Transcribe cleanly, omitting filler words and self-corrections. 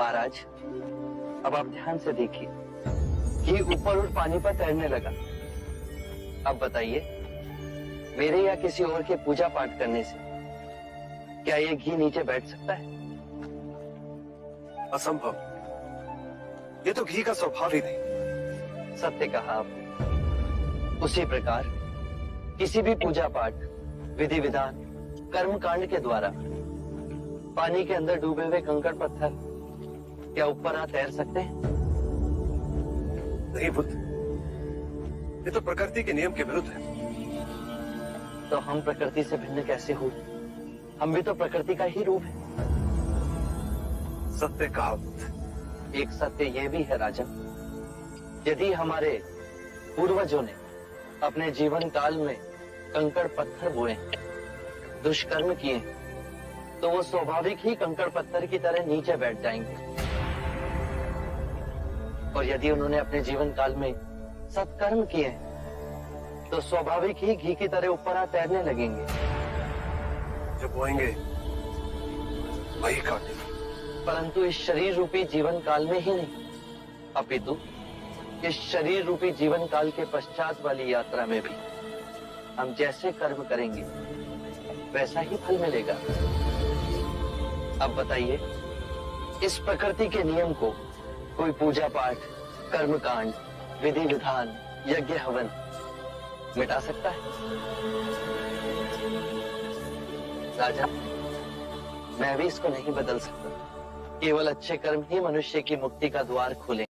महाराज, अब आप ध्यान से देखिए, घी ऊपर उठ पानी पर तैरने लगा। अब बताइए, मेरे या किसी और के पूजा पाठ करने से क्या ये घी नीचे बैठ सकता है? असंभव। ये तो घी का स्वभाव ही नहीं। सत्य कहा आपने। उसी प्रकार किसी भी पूजा पाठ, विधि विधान, कर्म कांड के द्वारा पानी के अंदर डूबे हुए कंकड़ पत्थर क्या ऊपर आ तैर सकते हैं? नहीं बुद्ध, ये तो प्रकृति के नियम के विरुद्ध है। तो हम प्रकृति से भिन्न कैसे हुए? हम भी तो प्रकृति का ही रूप है। सत्य कहा बुद्ध। एक सत्य यह भी है राजन, यदि हमारे पूर्वजों ने अपने जीवन काल में कंकड़ पत्थर बोए, दुष्कर्म किए, तो वो स्वाभाविक ही कंकड़ पत्थर की तरह नीचे बैठ जाएंगे। और यदि उन्होंने अपने जीवन काल में सत्कर्म किए, तो स्वाभाविक ही घी की तरह ऊपर आ तैरने लगेंगे। जो बोएंगे वही काटेंगे। परंतु इस शरीर रूपी जीवन काल में ही नहीं, अपितु इस शरीर रूपी जीवन काल के पश्चात वाली यात्रा में भी हम जैसे कर्म करेंगे वैसा ही फल मिलेगा। अब बताइए, इस प्रकृति के नियम को कोई पूजा पाठ, कर्म कांड, विधि विधान, यज्ञ हवन मिटा सकता है? राजा, मैं भी इसको नहीं बदल सकता। केवल अच्छे कर्म ही मनुष्य की मुक्ति का द्वार खोलेंगे।